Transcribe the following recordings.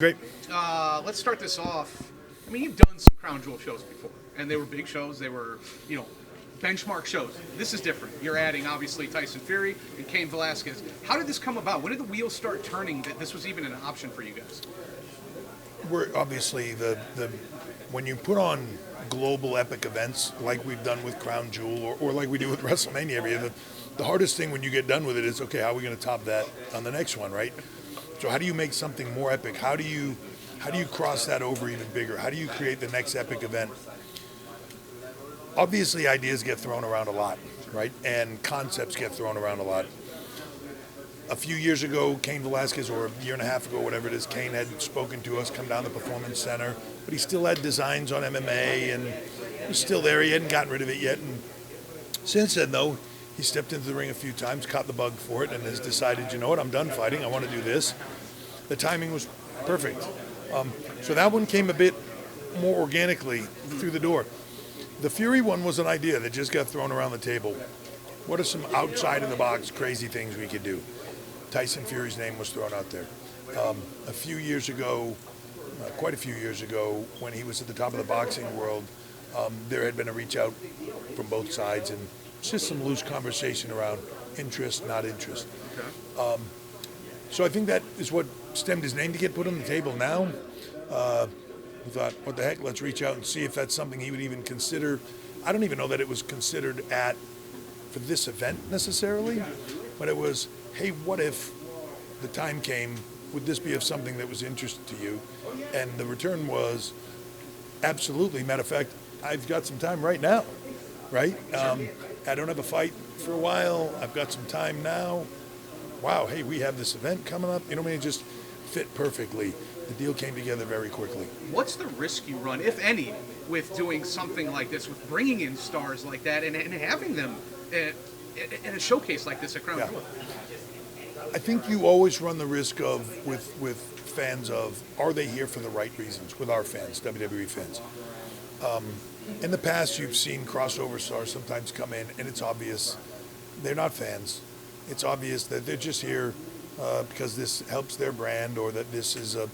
Great. Let's start this off. I mean, you've done some Crown Jewel shows before, and they were big shows. They were, benchmark shows. This is different. You're adding, obviously, Tyson Fury and Cain Velasquez. How did this come about? When did the wheels start turning that this was even an option for you guys? We're obviously the when you put on global epic events like we've done with Crown Jewel or like we do with WrestleMania every year, the hardest thing when you get done with it is, okay, how are we going to top that on the next one, right? So how do you make something more epic? How do you cross that over even bigger? How do you create the next epic event? Obviously, ideas get thrown around a lot, right? And concepts get thrown around a lot. A few years ago, Cain Velasquez, or a year and a half ago, whatever it is, Cain had spoken to us, come down to the Performance Center, but he still had designs on MMA, and he was still there. He hadn't gotten rid of it yet. And since then, though, he stepped into the ring a few times, caught the bug for it, and has decided, you know what, I'm done fighting. I want to do this. The timing was perfect. So that one came a bit more organically through the door. The Fury one was an idea that just got thrown around the table. What are some outside of the box crazy things we could do? Tyson Fury's name was thrown out there. A few years ago, quite a few years ago, when he was at the top of the boxing world, there had been a reach out from both sides, and it's just some loose conversation around interest, not interest. So I think that is what stemmed his name to get put on the table now. We thought, what the heck, let's reach out and see if that's something he would even consider. I don't even know that it was considered for this event necessarily, but it was, hey, what if the time came, would this be of something that was interesting to you? And the return was absolutely. Matter of fact, I've got some time right now, right? I don't have a fight for a while. I've got some time now. Wow, hey, we have this event coming up. You know what I mean? It just fit perfectly. The deal came together very quickly. What's the risk you run, if any, with doing something like this, with bringing in stars like that and having them in a showcase like this at Crown Jewel? I think you always run the risk of, with fans of, are they here for the right reasons? With our fans, WWE fans. In the past, you've seen crossover stars sometimes come in, and it's obvious they're not fans. It's obvious that they're just here because this helps their brand, or that this is a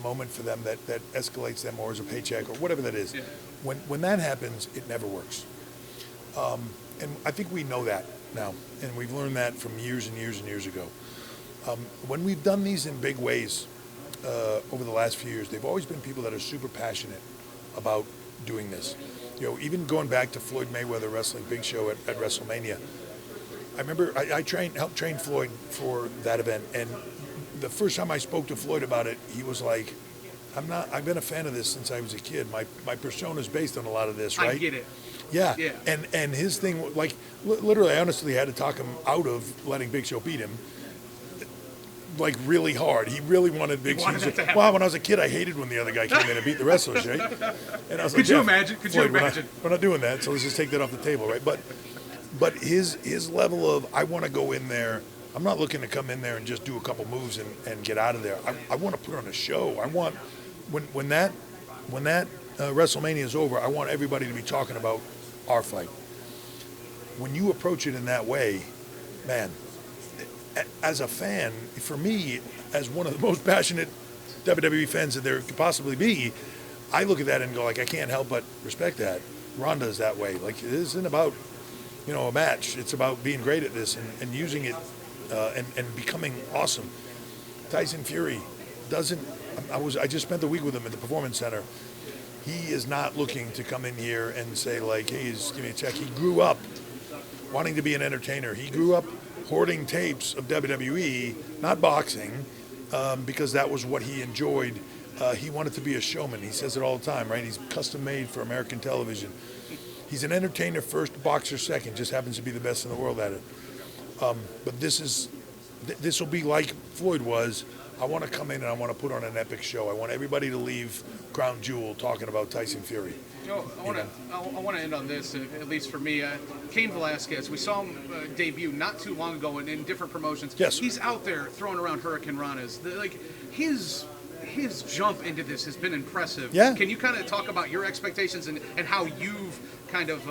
moment for them that escalates them, or is a paycheck, or whatever that is. Yeah. When that happens, it never works. And I think we know that now, and we've learned that from years and years and years ago. When we've done these in big ways over the last few years, they've always been people that are super passionate about doing this. Even going back to Floyd Mayweather wrestling Big Show at WrestleMania, I remember I helped train Floyd for that event, and the first time I spoke to Floyd about it, he was like, I've been a fan of this since I was a kid. My persona is based on a lot of this, right? I get it. Yeah. And his thing, like, literally, I honestly had to talk him out of letting Big Show beat him, like, really hard. He really wanted Big Show. Wow, when I was a kid, I hated when the other guy came in and beat the wrestlers, right? And I was like, Could you imagine? We're not doing that, so let's just take that off the table, right? But his level of, I want to go in there. I'm not looking to come in there and just do a couple moves and get out of there. I want to put on a show. I want, when that WrestleMania is over, I want everybody to be talking about our fight. When you approach it in that way, man, as a fan, for me, as one of the most passionate WWE fans that there could possibly be, I look at that and go, like, I can't help but respect that. Ronda is that way. Like, it isn't about, a match. It's about being great at this and using it and becoming awesome. Tyson Fury doesn't. I just spent the week with him at the Performance Center. He is not looking to come in here and say, like, hey, just give me a check. He grew up wanting to be an entertainer. He grew up hoarding tapes of WWE, not boxing, because that was what he enjoyed. He wanted to be a showman. He says it all the time, right? He's custom made for American television. He's an entertainer first, boxer second, just happens to be the best in the world at it. But this will be like Floyd was. I want to come in and I want to put on an epic show. I want everybody to leave Crown Jewel talking about Tyson Fury. I want to end on this, at least for me. Cain Velasquez, we saw him debut not too long ago in different promotions. Yes. He's out there throwing around Hurricane Ranas. His jump into this has been impressive. Yeah. Can you kind of talk about your expectations and how you've kind of,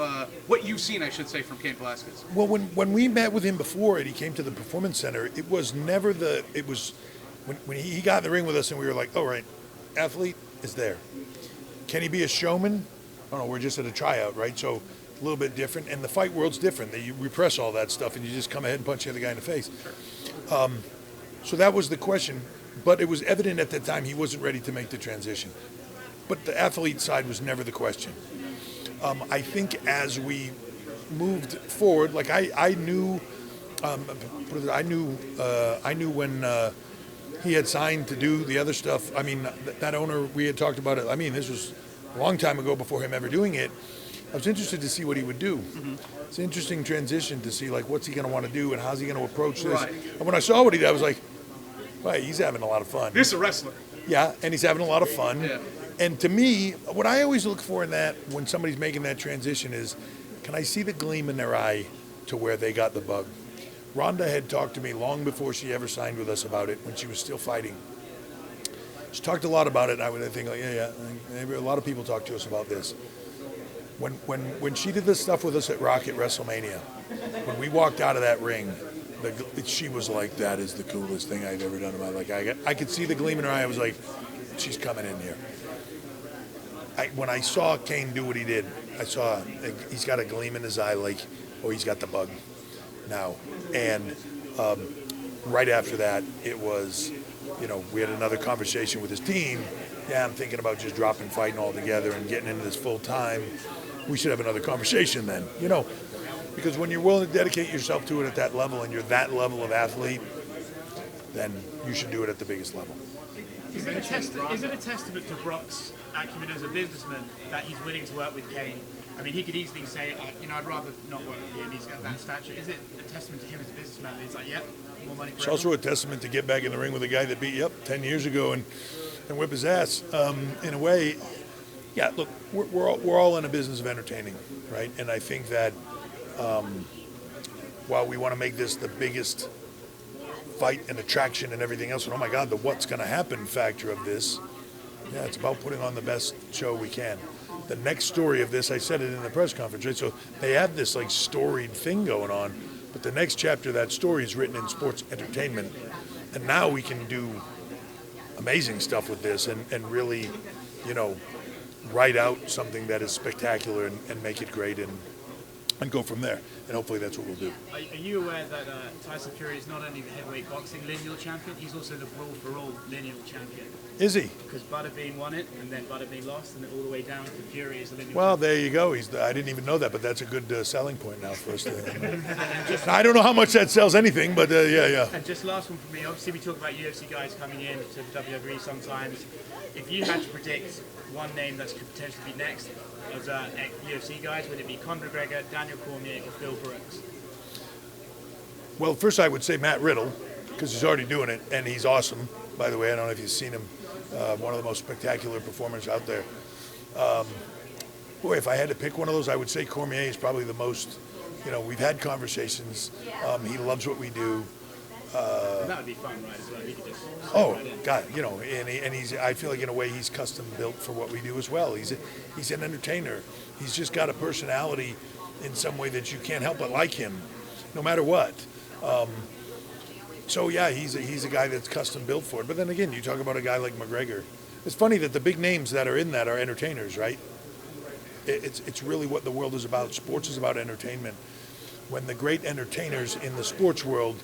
what you've seen, I should say, from Cain Velasquez? Well, when we met with him before and he came to the Performance Center, it was never when he got in the ring with us and we were like, oh, right, athlete is there. Can he be a showman? Oh, no, we're just at a tryout, right? So a little bit different. And the fight world's different. You repress all that stuff and you just come ahead and punch the other guy in the face. So that was the question. But it was evident at the time he wasn't ready to make the transition. But the athlete side was never the question. I think as we moved forward, like I knew when he had signed to do the other stuff. I mean, that owner, we had talked about it. I mean, this was a long time ago before him ever doing it. I was interested to see what he would do. Mm-hmm. It's an interesting transition to see, like, what's he going to want to do and how's he going to approach this. Right. And when I saw what he did, I was like, right, he's having a lot of fun. This is a wrestler. Yeah, and he's having a lot of fun. Yeah. And to me, what I always look for in that, when somebody's making that transition, is, can I see the gleam in their eye to where they got the bug? Rhonda had talked to me long before she ever signed with us about it, when she was still fighting. She talked a lot about it. I would think, like, yeah. A lot of people talk to us about this. When she did this stuff with us at Rock at WrestleMania, when we walked out of that ring, she was like, that is the coolest thing I've ever done in my life. I could see the gleam in her eye. I was like, she's coming in here. When I saw Cain do what he did, I saw he's got a gleam in his eye, like, oh, he's got the bug now. And right after that, it was, we had another conversation with his team. Yeah, I'm thinking about just dropping fighting altogether and getting into this full time. We should have another conversation then, because when you're willing to dedicate yourself to it at that level and you're that level of athlete, then you should do it at the biggest level. Is it a testament to Brock's acumen as a businessman that he's willing to work with Cain? I mean, he could easily say, I'd rather not work with him. He's got that stature. Is it a testament to him as a businessman? He's like, yep, more money for It's also a testament to get back in the ring with a guy that beat you up 10 years ago and whip his ass. In a way, yeah, look, we're all in a business of entertaining, right? And I think that while we want to make this the biggest fight and attraction and everything else, and oh my God, the what's going to happen factor of this, yeah, it's about putting on the best show we can. The next story of this, I said it in the press conference, right? So they have this like storied thing going on, but the next chapter of that story is written in sports entertainment. And now we can do amazing stuff with this and really, write out something that is spectacular and make it great and go from there. And hopefully that's what we'll do. Are you aware that Tyson Fury is not only the heavyweight boxing lineal champion, he's also the Brawl for All lineal champion? Is he? Because Butterbean won it, and then Butterbean lost, and then all the way down to Fury is the lineal Well, champion. there you go. I didn't even know that, but that's a good selling point now for us. I don't know how much that sells anything, but yeah. And just last one for me. Obviously, we talk about UFC guys coming in to WWE sometimes. If you had to predict one name that could potentially be next as UFC guys, would it be Conor McGregor, Daniel Cormier, or Phil Brooks? Well, first I would say Matt Riddle, because he's already doing it, and he's awesome. By the way, I don't know if you've seen him. One of the most spectacular performers out there. Boy, if I had to pick one of those, I would say Cormier is probably the most, we've had conversations. He loves what we do. That would be fun, right, as well. He could just God, and he's, I feel like in a way he's custom built for what we do as well. He's an entertainer. He's just got a personality in some way that you can't help but like him, no matter what. So yeah, he's a guy that's custom built for it. But then again, you talk about a guy like McGregor. It's funny that the big names that are in that are entertainers, right? It's really what the world is about. Sports is about entertainment. When the great entertainers in the sports world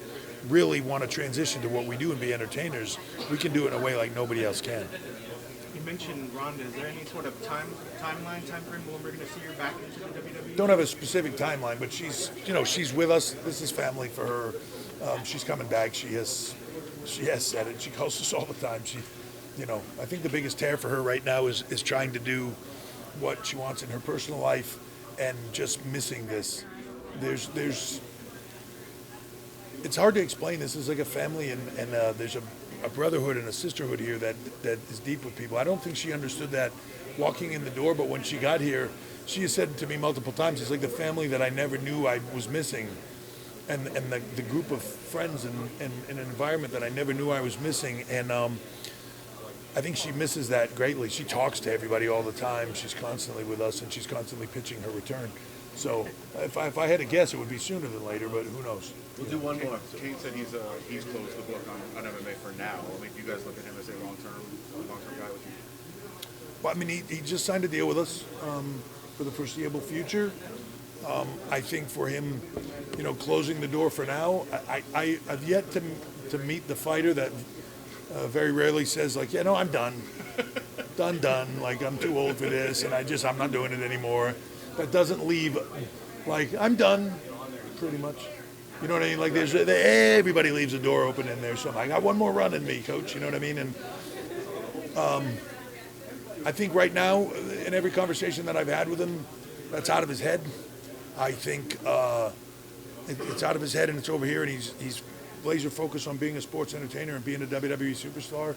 really want to transition to what we do and be entertainers, we can do it in a way like nobody else can. You mentioned Ronda. Is there any sort of time frame when we're going to see her back into the WWE? Don't have a specific timeline, but she's with us. This is family for her. She's coming back. She has said it. She calls us all the time. I think the biggest tear for her right now is trying to do what she wants in her personal life and just missing this. It's hard to explain. This is like a family, and there's a brotherhood and a sisterhood here that is deep with people. I don't think she understood that walking in the door, but when she got here, she has said to me multiple times, it's like the family that I never knew I was missing, and the group of friends and an environment that I never knew I was missing. And I think she misses that greatly. She talks to everybody all the time. She's constantly with us, and she's constantly pitching her return. So if I had to guess, it would be sooner than later, but who knows? We'll do one more. Cain said he's closed the book on MMA for now. I mean, do you guys look at him as a long-term guy with you? Well, I mean, he just signed a deal with us for the foreseeable future. I think for him, closing the door for now, I've yet to meet the fighter that very rarely says, like, yeah, no, I'm done. done. Like, I'm too old for this, and I'm not doing it anymore. That doesn't leave, like, I'm done, pretty much. You know what I mean? Like, everybody leaves the door open in there. So I got one more run in me, coach. You know what I mean? And I think right now, in every conversation that I've had with him, that's out of his head. I think it's out of his head and it's over here, and he's laser focused on being a sports entertainer and being a WWE superstar.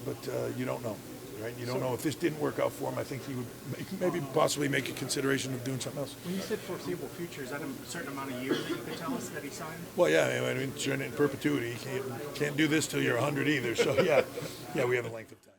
But you don't know, right? You don't know. If this didn't work out for him, I think he would maybe possibly make a consideration of doing something else. When you said foreseeable future, is that a certain amount of years that you could tell us that he signed? Well, yeah, I mean, in perpetuity. You can't do this till you're 100 either. So, yeah, we have a length of time.